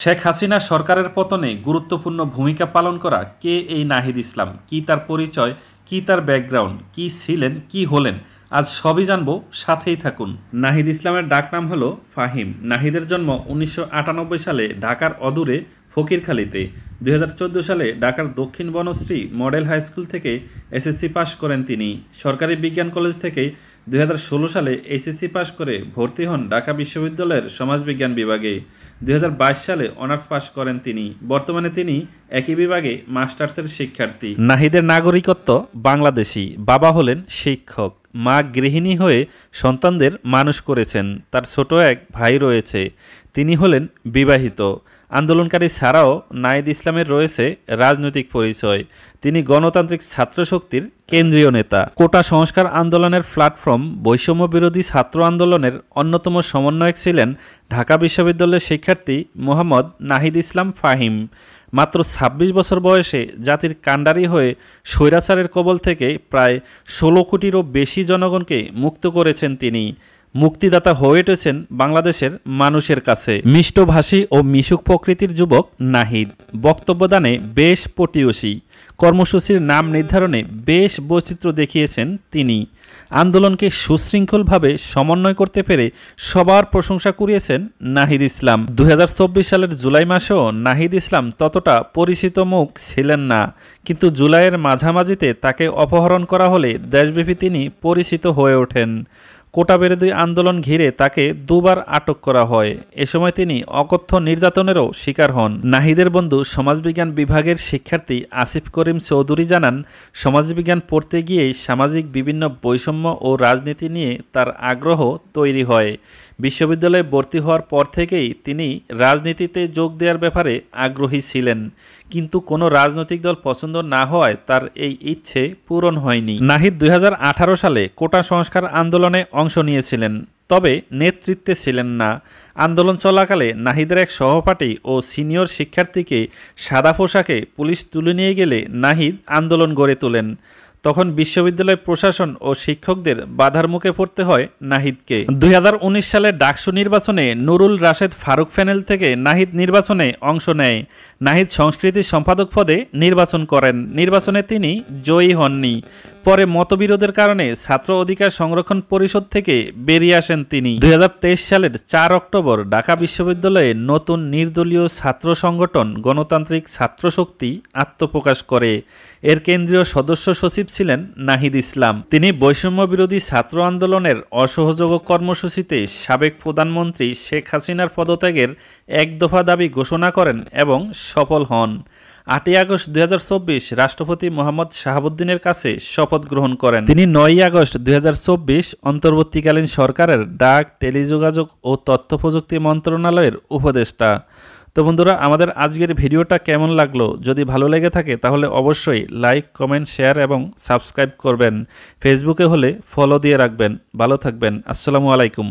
শেখ হাসিনা সরকারের পতনে গুরুত্বপূর্ণ ভূমিকা পালন করা কে এই নাহিদ ইসলাম, কি তার পরিচয়, কি তার ব্যাকগ্রাউন্ড, কি ছিলেন, কি হলেন, আজ সবই জানবো, সাথেই থাকুন। নাহিদ ইসলামের ডাকনাম হলো ফাহিম। নাহিদের জন্ম 1998 সালে ঢাকার অদূরে ফকিরখালীতে। 2014 সালে ঢাকার দক্ষিণ বনশ্রী মডেল হাই স্কুল থেকে এসএসসি পাশ করেন তিনি। সরকারি বিজ্ঞান কলেজ থেকে 2016 সালে এইচএসসি পাশ করে ভর্তি হন ঢাকা বিশ্ববিদ্যালয়ের সমাজবিজ্ঞান বিভাগে। 2022 সালে অনার্স পাশ করেন তিনি। বর্তমানে তিনি একই বিভাগে মাস্টার্সের শিক্ষার্থী। নাহিদের নাগরিকত্ব বাংলাদেশি। বাবা হলেন শিক্ষক, মা গৃহিণী হয়ে সন্তানদের মানুষ করেছেন। তার ছোট এক ভাই রয়েছে, তিনি হলেন বিবাহিত। আন্দোলনকারী ছাড়াও নাহিদ ইসলামের রয়েছে রাজনৈতিক পরিচয়। তিনি গণতান্ত্রিক ছাত্র শক্তির কেন্দ্রীয় নেতা। কোটা সংস্কার আন্দোলনের প্ল্যাটফর্ম বৈষম্য বিরোধী ছাত্র আন্দোলনের অন্যতম সমন্বয়ক ছিলেন ঢাকা বিশ্ববিদ্যালয়ের শিক্ষার্থী মোহাম্মদ নাহিদ ইসলাম ফাহিম। মাত্র 26 বছর বয়সে জাতির কাণ্ডারি হয়ে স্বৈরাচারের কবল থেকে প্রায় 16 কোটিরও বেশি জনগণকে মুক্ত করেছেন তিনি। মুক্তিদাতা হয়ে উঠেছেন বাংলাদেশের মানুষের কাছে। মিষ্টভাষী ও মিশুক প্রকৃতির যুবক নাহিদ। বক্তব্যদানে বেশ পটীয়সী। কর্মসূচির নাম নির্ধারণে বেশ বৈচিত্র্য দেখিয়েছেন তিনি। আন্দোলনকে সুশৃঙ্খলভাবে সমন্বয় করতে পেরে সবার প্রশংসা কুড়িয়েছেন নাহিদ ইসলাম। 2024 সালের জুলাই মাসেও নাহিদ ইসলাম ততটা পরিচিত মুখ ছিলেন না, কিন্তু জুলাইয়ের মাঝামাঝিতে তাকে অপহরণ করা হলে দেশব্যাপী তিনি পরিচিত হয়ে ওঠেন। কোটা বিরোধী আন্দোলন ঘিরে তাকে দুবার আটক করা হয়। এ সময় তিনি অকথ্য নির্যাতনেরও শিকার হন। নাহিদের বন্ধু সমাজবিজ্ঞান বিভাগের শিক্ষার্থী আসিফ করিম চৌধুরী জানান, সমাজবিজ্ঞান পড়তে গিয়েই সামাজিক বিভিন্ন বৈষম্য ও রাজনীতি নিয়ে তার আগ্রহ তৈরি হয়। বিশ্ববিদ্যালয়ে ভর্তি হওয়ার পর থেকেই তিনি রাজনীতিতে যোগ দেওয়ার ব্যাপারে আগ্রহী ছিলেন, কিন্তু কোনো রাজনৈতিক দল পছন্দ না হওয়ায় তার এই ইচ্ছে পূরণ হয়নি। নাহিদ 2018 সালে কোটা সংস্কার আন্দোলনে অংশ নিয়েছিলেন, তবে নেতৃত্বে ছিলেন না। আন্দোলন চলাকালে নাহিদের এক সহপাঠী ও সিনিয়র শিক্ষার্থীকে সাদা পোশাকে পুলিশ তুলে নিয়ে গেলে নাহিদ আন্দোলন গড়ে তোলেন। তখন বিশ্ববিদ্যালয় প্রশাসন ও শিক্ষকদের বাধার মুখে পড়তে হয় নাহিদকে। 2019 সালে ডাকসু নির্বাচনে নুরুল রাশেদ ফারুক প্যানেল থেকে নাহিদ নির্বাচনে অংশ নেয়। নাহিদ সংস্কৃতি সম্পাদক পদে নির্বাচন করেন। নির্বাচনে তিনি জয়ী হননি। পরে মতবিরোধের কারণে ছাত্র অধিকার সংরক্ষণ পরিষদ থেকে বেরিয়ে আসেন তিনি। 2023 সালের 4 অক্টোবর ঢাকা বিশ্ববিদ্যালয়ে নতুন নির্দলীয় ছাত্র সংগঠন গণতান্ত্রিক ছাত্র শক্তি আত্মপ্রকাশ করে। এর কেন্দ্রীয় সদস্য সচিব ছিলেন নাহিদ ইসলাম। তিনি বৈষম্য বিরোধী ছাত্র আন্দোলনের অসহযোগ কর্মসূচিতে সাবেক প্রধানমন্ত্রী শেখ হাসিনার পদত্যাগের এক দফা দাবি ঘোষণা করেন এবং সফল হন। 8 আগস্ট 2024 রাষ্ট্রপতি মোহাম্মদ শাহাবুদ্দিনের কাছে শপথ গ্রহণ করেন। তিনি 9 আগস্ট 2024 অন্তর্বর্তীকালীন সরকারের ডাক, টেলিযোগাযোগ ও তথ্য প্রযুক্তি মন্ত্রণালয়ের উপদেষ্টা। তো বন্ধুরা, আমাদের আজকের ভিডিওটা কেমন লাগলো? যদি ভালো লেগে থাকে তাহলে অবশ্যই লাইক, কমেন্ট, শেয়ার এবং সাবস্ক্রাইব করবেন। ফেসবুকে হলে ফলো দিয়ে রাখবেন। ভালো থাকবেন। আসসালামু আলাইকুম।